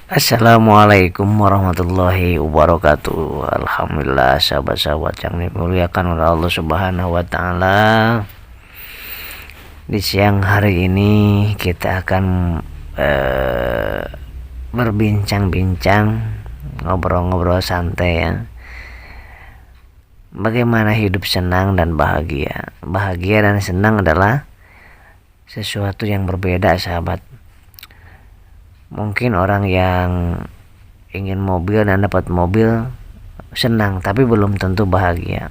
Assalamualaikum warahmatullahi wabarakatuh. Alhamdulillah, sahabat-sahabat yang dimuliakan oleh Allah Subhanahu wa taala. Di siang hari ini kita akan berbincang-bincang, ngobrol-ngobrol santai ya. Bagaimana hidup senang dan bahagia. Bahagia dan senang adalah sesuatu yang berbeda, sahabat. Mungkin orang yang ingin mobil dan dapat mobil senang, tapi belum tentu bahagia.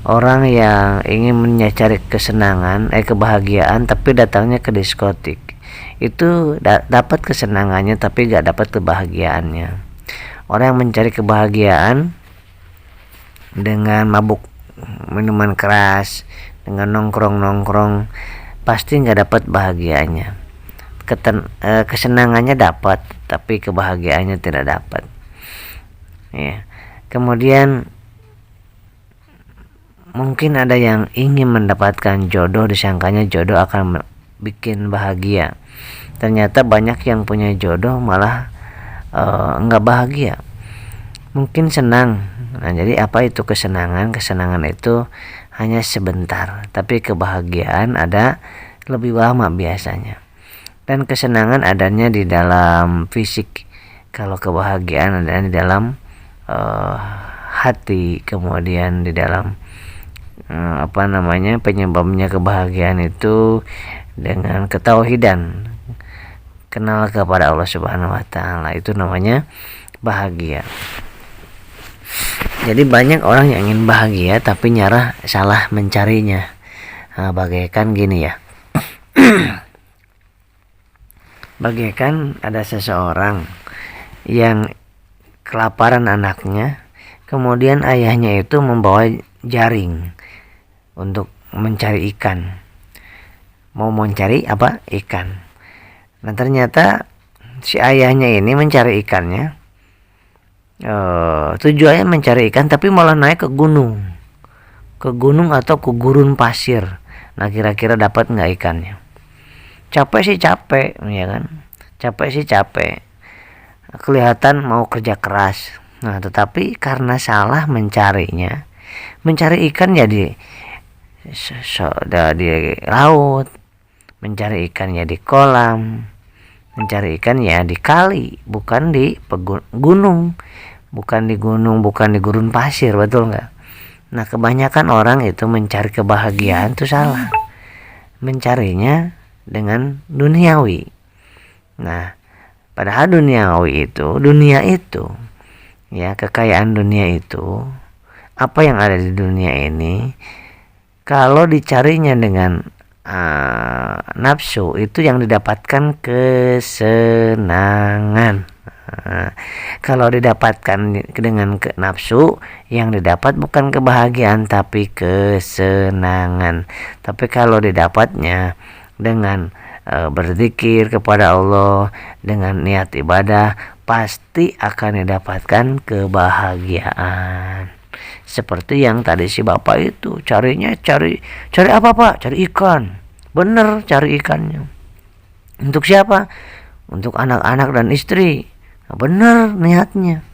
Orang yang ingin mencari kebahagiaan tapi datangnya ke diskotik, itu dapat kesenangannya tapi gak dapat kebahagiaannya. Orang yang mencari kebahagiaan dengan mabuk minuman keras, dengan nongkrong pasti gak dapat bahagianya. Kesenangannya dapat tapi kebahagiaannya tidak dapat ya. Kemudian mungkin ada yang ingin mendapatkan jodoh, disangkanya jodoh akan bikin bahagia. Ternyata banyak yang punya jodoh malah enggak bahagia, mungkin senang. Nah, jadi apa itu kesenangan? Kesenangan itu hanya sebentar, tapi kebahagiaan ada lebih lama biasanya. Dan kesenangan adanya di dalam fisik, kalau kebahagiaan adanya di dalam hati. Kemudian di dalam penyebabnya kebahagiaan itu dengan ketauhidan, kenal kepada Allah Subhanahu wa taala, itu namanya bahagia. Jadi banyak orang yang ingin bahagia tapi salah mencarinya. Bagaikan gini ya. Bagaikan ada seseorang yang kelaparan anaknya, kemudian ayahnya itu membawa jaring untuk mencari ikan. Mau mencari apa? Ikan. Nah, ternyata si ayahnya ini mencari ikannya, tujuannya mencari ikan tapi malah naik ke gunung atau ke gurun pasir. Nah, kira-kira dapat nggak ikannya? Capek sih capek, ya kan? Capek. Kelihatan mau kerja keras. Nah, tetapi karena salah mencarinya, mencari ikan jadi di laut, mencari ikan ya di kolam, mencari ikan ya di kali, bukan di gunung, bukan di gurun pasir, betul nggak? Nah, kebanyakan orang itu mencari kebahagiaan itu salah, mencarinya dengan duniawi. Nah, padahal dunia itu ya, kekayaan dunia itu, apa yang ada di dunia ini, kalau dicarinya dengan nafsu, itu yang didapatkan kesenangan. Kalau didapatkan dengan nafsu, yang didapat bukan kebahagiaan tapi kesenangan. Tapi kalau didapatnya dengan berzikir kepada Allah, dengan niat ibadah, pasti akan didapatkan kebahagiaan. Seperti yang tadi si bapak itu cari apa pak? Cari ikan. Bener, cari ikannya. Untuk siapa? Untuk anak-anak dan istri. Nah, bener niatnya.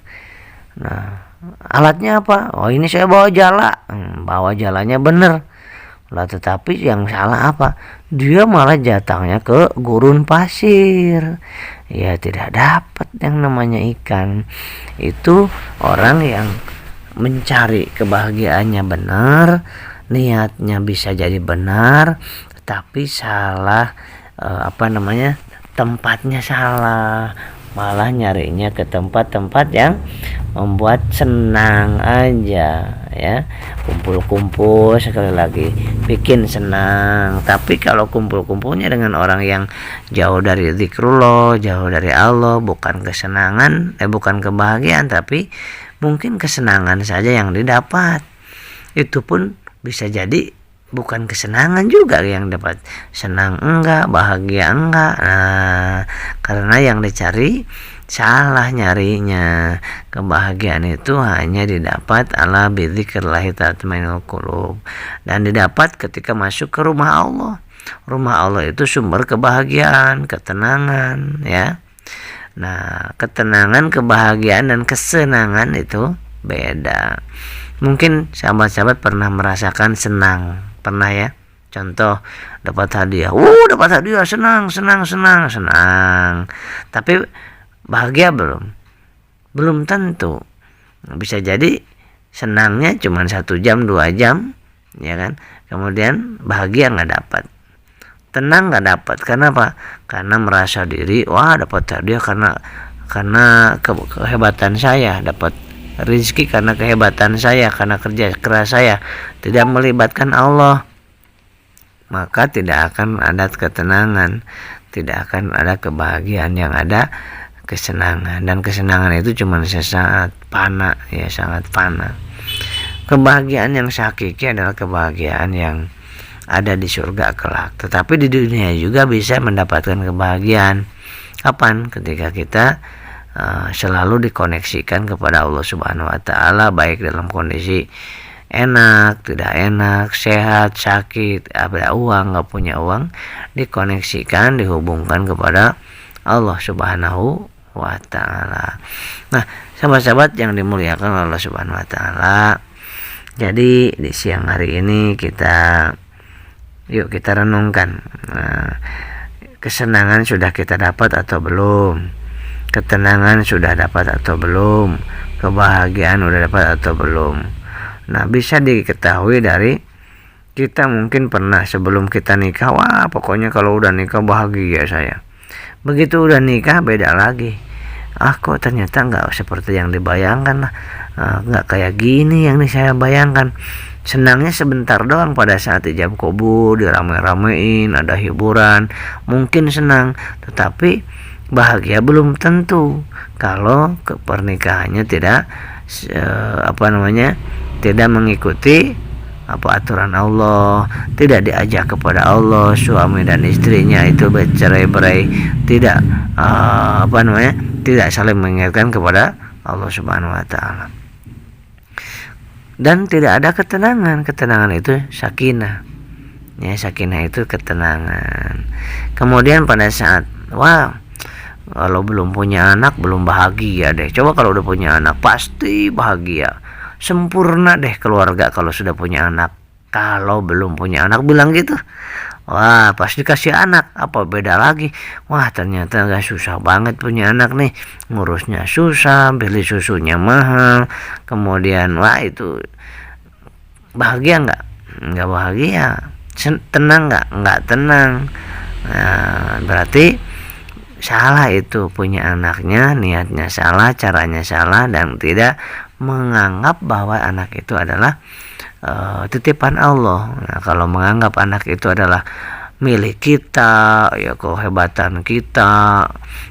Nah, alatnya apa? Oh, ini saya bawa jala. Bawa jalanya bener lah, tetapi yang salah apa? Dia malah jatahnya ke gurun pasir. Ya, tidak dapat yang namanya ikan. Itu orang yang mencari kebahagiaannya benar, niatnya bisa jadi benar, tetapi salah tempatnya salah. Malah nyarinya ke tempat-tempat yang membuat senang aja ya. Kumpul-kumpul, sekali lagi bikin senang. Tapi kalau kumpul-kumpulnya dengan orang yang jauh dari zikrullah, jauh dari Allah, bukan bukan kebahagiaan, tapi mungkin kesenangan saja yang didapat. Itu pun bisa jadi bukan kesenangan juga yang dapat. Senang enggak, bahagia enggak. Nah, karena yang dicari salah nyarinya. Kebahagiaan itu hanya didapat ala bidzikrillah tatmainnul qulub, dan didapat ketika masuk ke rumah Allah. Rumah Allah itu sumber kebahagiaan, ketenangan ya. Nah, ketenangan, kebahagiaan, dan kesenangan itu beda. Mungkin sahabat-sahabat pernah merasakan senang, pernah ya? Contoh, dapat hadiah, dapat hadiah, senang. Tapi bahagia belum? Belum tentu. Bisa jadi senangnya cuma 1 jam, 2 jam, ya kan? Kemudian bahagia nggak dapat, tenang nggak dapat. Karena apa? Karena merasa diri, dapat hadiah karena kehebatan saya, dapat rezeki karena kehebatan saya, karena kerja keras saya, tidak melibatkan Allah, maka tidak akan ada ketenangan, tidak akan ada kebahagiaan, yang ada kesenangan. Dan kesenangan itu cuma sesaat, fana, ya, sangat fana. Kebahagiaan yang hakiki adalah kebahagiaan yang ada di surga kelak. Tetapi di dunia juga bisa mendapatkan kebahagiaan. Kapan? Ketika kita selalu dikoneksikan kepada Allah Subhanahu wa taala, baik dalam kondisi enak, tidak enak, sehat, sakit, ada uang, nggak punya uang, dikoneksikan, dihubungkan kepada Allah Subhanahu wa taala. Nah, sahabat-sahabat yang dimuliakan Allah Subhanahu wa taala, jadi di siang hari ini yuk kita renungkan, kesenangan sudah kita dapat atau belum? Ketenangan sudah dapat atau belum? Kebahagiaan sudah dapat atau belum? Nah, bisa diketahui dari kita mungkin pernah sebelum kita nikah, pokoknya kalau udah nikah bahagia saya. Begitu udah nikah beda lagi. Kok ternyata nggak seperti yang dibayangkan, nggak kayak gini yang saya bayangkan. Senangnya sebentar doang pada saat ijab kabul, dirame-ramein, ada hiburan, mungkin senang, tetapi bahagia belum tentu kalau pernikahannya tidak tidak mengikuti aturan Allah, tidak diajak kepada Allah, suami dan istrinya itu bercerai-berai, tidak tidak saling mengingatkan kepada Allah Subhanahu wa taala. Dan tidak ada ketenangan. Ketenangan itu sakinah. Ya, sakinah itu ketenangan. Kemudian pada saat kalau belum punya anak belum bahagia deh. Coba kalau udah punya anak pasti bahagia. Sempurna deh keluarga kalau sudah punya anak. Kalau belum punya anak bilang gitu, pas dikasih anak apa beda lagi. Ternyata gak susah banget punya anak nih, ngurusnya susah, beli susunya mahal. Kemudian itu bahagia nggak bahagia. Tenang nggak tenang. Nah, berarti salah itu punya anaknya, niatnya salah, caranya salah, dan tidak menganggap bahwa anak itu adalah titipan Allah. Nah, kalau menganggap anak itu adalah milik kita, ya kehebatan kita,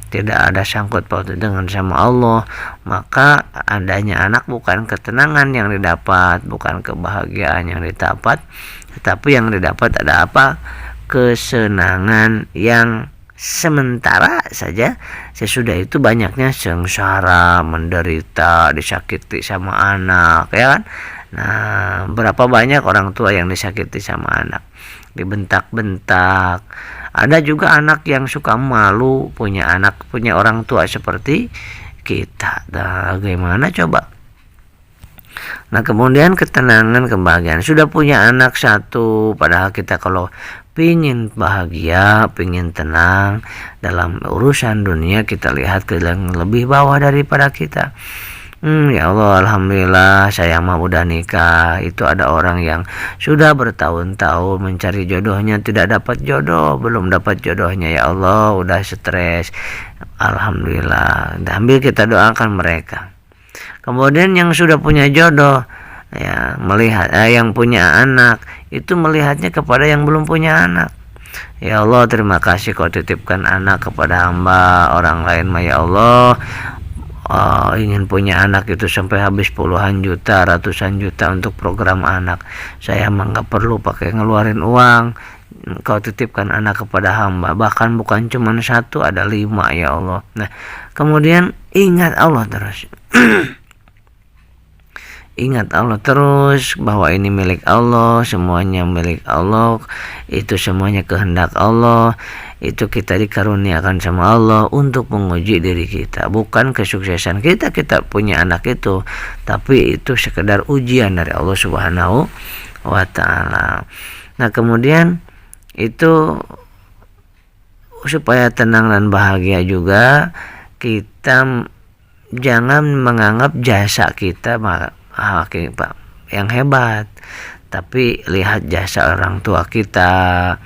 tidak ada sangkut pautnya dengan sama Allah, maka adanya anak bukan ketenangan yang didapat, bukan kebahagiaan yang didapat, tetapi yang didapat ada apa? Kesenangan yang sementara saja. Sesudah itu banyaknya sengsara, menderita, disakiti sama anak, ya kan? Nah, berapa banyak orang tua yang disakiti sama anak, dibentak-bentak. Ada juga anak yang suka malu punya orang tua seperti kita. Nah, bagaimana coba? Nah, kemudian ketenangan, kebahagiaan. Sudah punya anak satu, padahal kita kalau pingin bahagia, pingin tenang dalam urusan dunia, kita lihat ke yang lebih bawah daripada kita. Ya Allah, alhamdulillah saya mah udah nikah. Itu ada orang yang sudah bertahun-tahun mencari jodohnya, tidak dapat jodoh, belum dapat jodohnya. Ya Allah, udah stres. Alhamdulillah, ambil kita doakan mereka. Kemudian yang sudah punya jodoh, ya melihat yang punya anak itu melihatnya kepada yang belum punya anak. Ya Allah, terima kasih kau titipkan anak kepada hamba. Orang lain mah ya Allah ingin punya anak itu sampai habis puluhan juta, ratusan juta untuk program anak. Saya mah nggak perlu pakai ngeluarin uang. Kau titipkan anak kepada hamba, bahkan bukan cuma satu, ada 5 ya Allah. Nah, kemudian ingat Allah terus. Ingat Allah terus bahwa ini milik Allah, semuanya milik Allah, itu semuanya kehendak Allah. itu kita dikaruniakan sama Allah untuk menguji diri kita, bukan kesuksesan kita punya anak itu, tapi itu sekedar ujian dari Allah Subhanahu wa Ta'ala. Nah, kemudian itu supaya tenang dan bahagia juga, kita jangan menganggap jasa kita yang hebat, tapi lihat jasa orang tua kita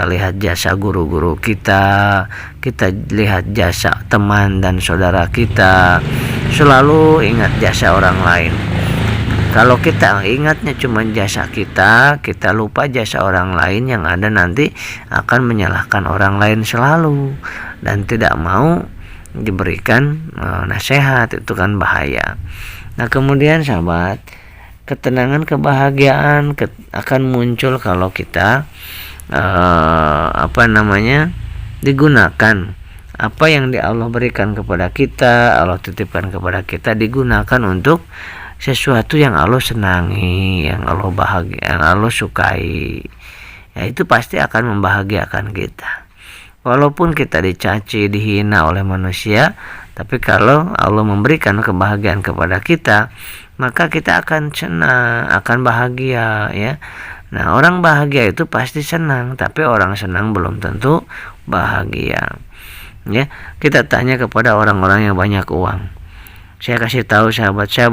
lihat jasa guru-guru kita lihat jasa teman dan saudara kita. Selalu ingat jasa orang lain. Kalau kita ingatnya cuma jasa kita lupa jasa orang lain, yang ada nanti akan menyalahkan orang lain selalu dan tidak mau diberikan nasihat. Itu kan bahaya. Nah, kemudian sahabat, ketenangan, kebahagiaan akan muncul kalau kita digunakan apa yang Allah berikan kepada kita, Allah titipkan kepada kita, digunakan untuk sesuatu yang Allah senangi, yang Allah bahagia, yang Allah sukai. Ya, itu pasti akan membahagiakan kita. Walaupun kita dicaci, dihina oleh manusia, tapi kalau Allah memberikan kebahagiaan kepada kita, maka kita akan senang, akan bahagia, ya. Nah, orang bahagia itu pasti senang, tapi orang senang belum tentu bahagia. Ya, kita tanya kepada orang-orang yang banyak uang. Saya kasih tahu sahabat saya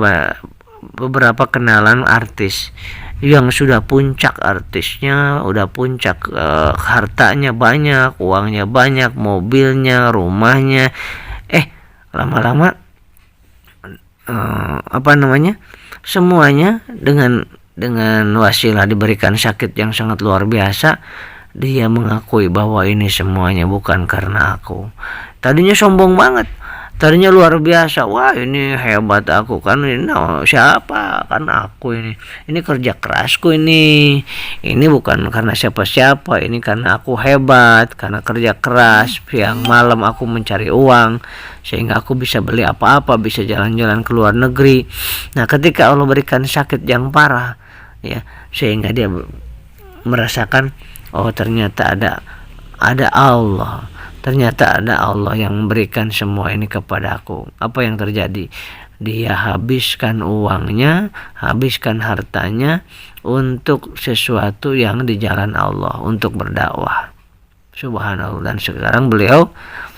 beberapa kenalan artis yang sudah puncak artisnya, udah puncak hartanya banyak, uangnya banyak, mobilnya, rumahnya. Lama-lama semuanya dengan wasilah diberikan sakit yang sangat luar biasa, dia mengakui bahwa ini semuanya bukan karena aku. Tadinya sombong banget, tadinya luar biasa, wah ini hebat aku kan, ini siapa, kan aku ini kerja kerasku, ini bukan karena siapa-siapa, ini karena aku hebat, karena kerja keras, siang malam aku mencari uang sehingga aku bisa beli apa-apa, bisa jalan-jalan ke luar negeri. Nah, ketika Allah berikan sakit yang parah, ya, sehingga dia merasakan, oh ternyata ada Allah. Ternyata ada Allah yang memberikan semua ini kepada aku. Apa yang terjadi? Dia habiskan uangnya, habiskan hartanya untuk sesuatu yang di jalan Allah, untuk berdakwah. Subhanallah. Dan sekarang beliau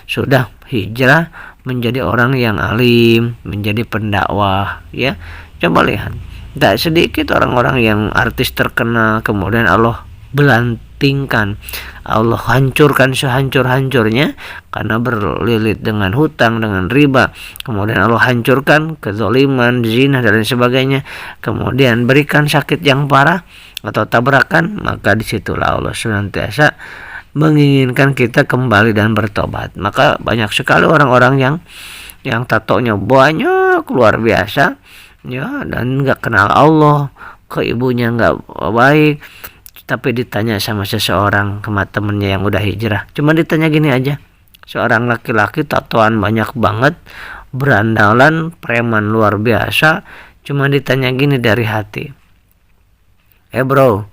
sudah hijrah menjadi orang yang alim, menjadi pendakwah, ya. Coba lihat, tak sedikit orang-orang yang artis terkenal kemudian Allah belantingkan, Allah hancurkan sehancur-hancurnya karena berlilit dengan hutang, dengan riba. Kemudian Allah hancurkan kezaliman, zina dan lain sebagainya. Kemudian berikan sakit yang parah atau tabrakan, maka disitulah Allah senantiasa menginginkan kita kembali dan bertobat. Maka banyak sekali orang-orang yang tatonya banyak luar biasa, ya, dan nggak kenal Allah, ke ibunya nggak baik. Tapi ditanya sama seseorang, sama temennya yang udah hijrah, cuma ditanya gini aja, seorang laki-laki tatoan banyak banget, berandalan, preman luar biasa, cuma ditanya gini dari hati, bro,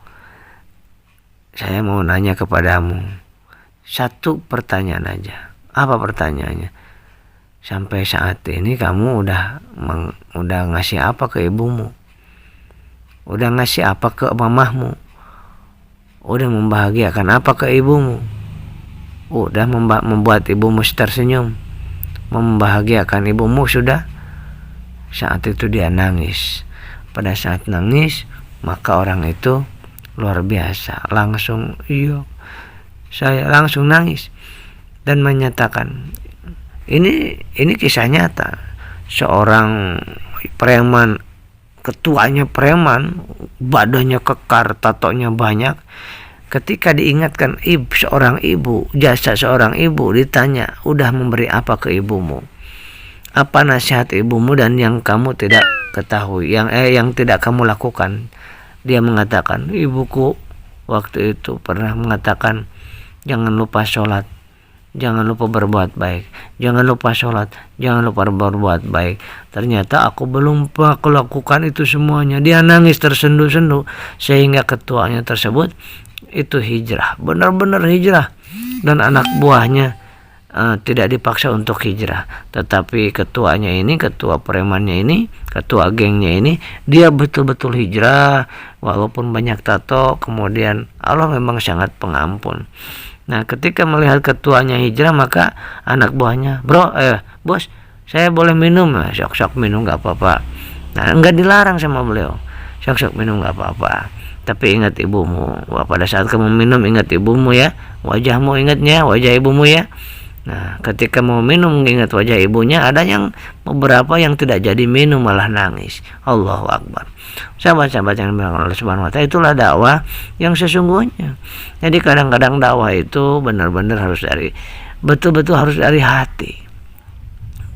saya mau nanya kepadamu satu pertanyaan aja. Apa pertanyaannya? Sampai saat ini kamu udah ngasih apa ke ibumu? Udah ngasih apa ke mamahmu? Udah membahagiakan apa ke ibumu? Udah membuat ibumu tersenyum? Membahagiakan ibumu sudah? Saat itu dia nangis. Pada saat nangis, maka orang itu luar biasa, langsung saya langsung nangis dan menyatakan, ini kisah nyata. Seorang preman, ketuanya preman, badannya kekar, tatonya banyak. Ketika diingatkan seorang ibu, jasa seorang ibu, ditanya, udah memberi apa ke ibumu? Apa nasihat ibumu dan yang kamu tidak ketahui, yang tidak kamu lakukan? Dia mengatakan, ibuku waktu itu pernah mengatakan, jangan lupa sholat, jangan lupa berbuat baik, jangan lupa sholat, jangan lupa berbuat baik. Ternyata aku belum lakukan itu semuanya. Dia nangis tersendu-sendu, sehingga ketuanya tersebut itu hijrah, benar-benar hijrah. dan anak buahnya tidak dipaksa untuk hijrah, tetapi ketuanya ini, ketua premannya ini, ketua gengnya ini, dia betul-betul hijrah walaupun banyak tato. Kemudian Allah memang sangat pengampun. Nah, ketika melihat ketuanya hijrah, maka anak buahnya, bos, saya boleh minum? Sok-sok minum, nggak apa-apa. Nah, nggak dilarang sama beliau, sok-sok minum nggak apa-apa, tapi ingat ibumu. Wah, pada saat kamu minum ingat ibumu ya, wajahmu ingatnya, wajah ibumu ya. Nah, ketika mau minum ingat wajah ibunya. Ada yang beberapa yang tidak jadi minum malah nangis. Allahu Akbar. Sahabat-sahabat yang dimuliakan Allah Subhanahu wa taala, itulah dakwah yang sesungguhnya. Jadi kadang-kadang dakwah itu benar-benar harus betul-betul harus dari hati.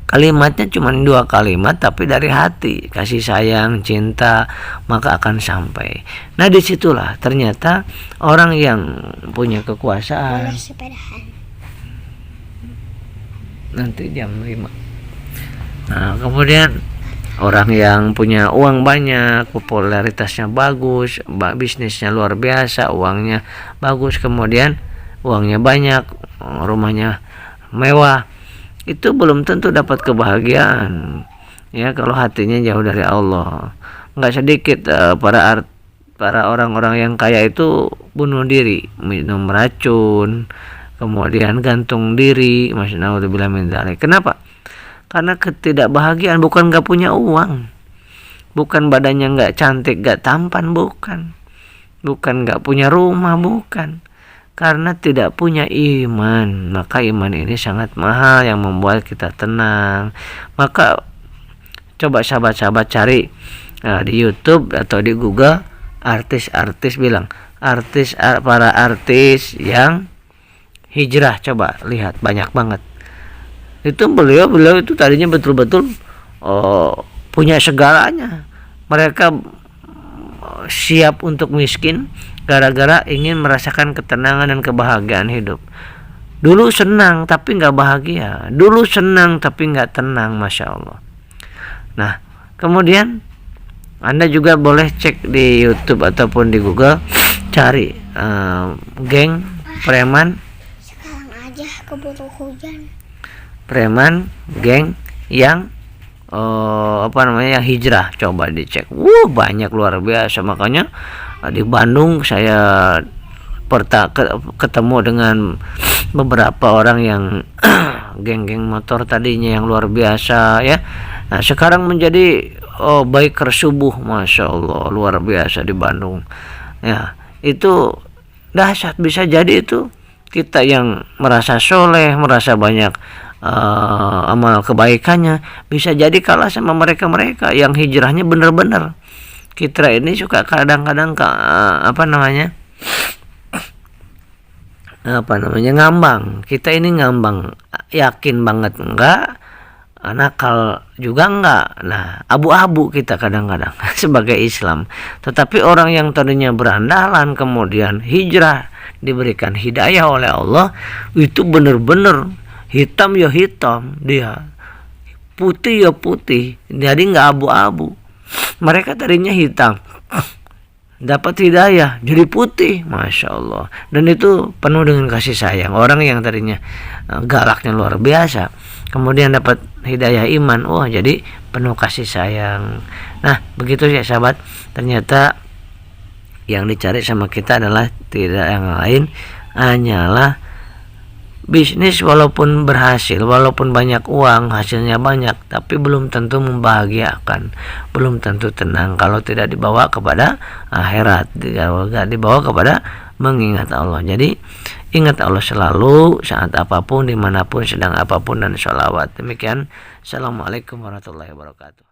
Kalimatnya cuma 2 kalimat tapi dari hati, kasih sayang, cinta, maka akan sampai. Nah, disitulah ternyata orang yang punya kekuasaan. Nanti jam 5. Nah, kemudian orang yang punya uang banyak, popularitasnya bagus, bisnisnya luar biasa, uangnya bagus, kemudian uangnya banyak, rumahnya mewah, itu belum tentu dapat kebahagiaan ya kalau hatinya jauh dari Allah. Nggak sedikit para orang-orang yang kaya itu bunuh diri, minum racun, kemudian gantung diri, naudzubillah min dzalik. Kenapa? Karena ketidakbahagiaan, bukan nggak punya uang, bukan badannya nggak cantik, nggak tampan, bukan nggak punya rumah, bukan, karena tidak punya iman. Maka iman ini sangat mahal yang membuat kita tenang. Maka coba sahabat-sahabat cari di YouTube atau di Google, artis-artis para artis yang hijrah, coba lihat, banyak banget. Itu beliau itu tadinya betul-betul punya segalanya. Mereka siap untuk miskin gara-gara ingin merasakan ketenangan dan kebahagiaan hidup. Dulu senang tapi nggak bahagia, dulu senang tapi nggak tenang, masya Allah. Nah, kemudian Anda juga boleh cek di YouTube ataupun di Google, cari geng preman. Keburu hujan. Preman geng yang yang hijrah, coba dicek. Banyak, luar biasa. Makanya di Bandung saya ketemu dengan beberapa orang yang geng-geng motor tadinya yang luar biasa ya. Nah, sekarang menjadi biker subuh, masya Allah, luar biasa di Bandung ya. Itu dahsyat. Bisa jadi itu kita yang merasa soleh, merasa banyak amal kebaikannya, bisa jadi kalah sama mereka yang hijrahnya benar-benar. Kita ini suka kadang-kadang ngambang. Kita ini ngambang, yakin banget enggak, nakal juga enggak. Nah, abu-abu kita kadang-kadang sebagai Islam. Tetapi orang yang tadinya berandalan kemudian hijrah, diberikan hidayah oleh Allah, itu benar-benar hitam ya hitam, dia putih ya putih, jadi nggak abu-abu. Mereka tadinya hitam, dapat hidayah jadi putih, masya Allah. Dan itu penuh dengan kasih sayang. Orang yang tadinya galaknya luar biasa, kemudian dapat hidayah iman, jadi penuh kasih sayang. Nah, begitu ya sahabat. Ternyata yang dicari sama kita adalah tidak yang lain, hanyalah bisnis. Walaupun berhasil, walaupun banyak uang, hasilnya banyak, tapi belum tentu membahagiakan, belum tentu tenang kalau tidak dibawa kepada akhirat, tidak dibawa kepada mengingat Allah. Jadi ingat Allah selalu, saat apapun, dimanapun, sedang apapun, dan sholawat. Demikian. Assalamualaikum warahmatullahi wabarakatuh.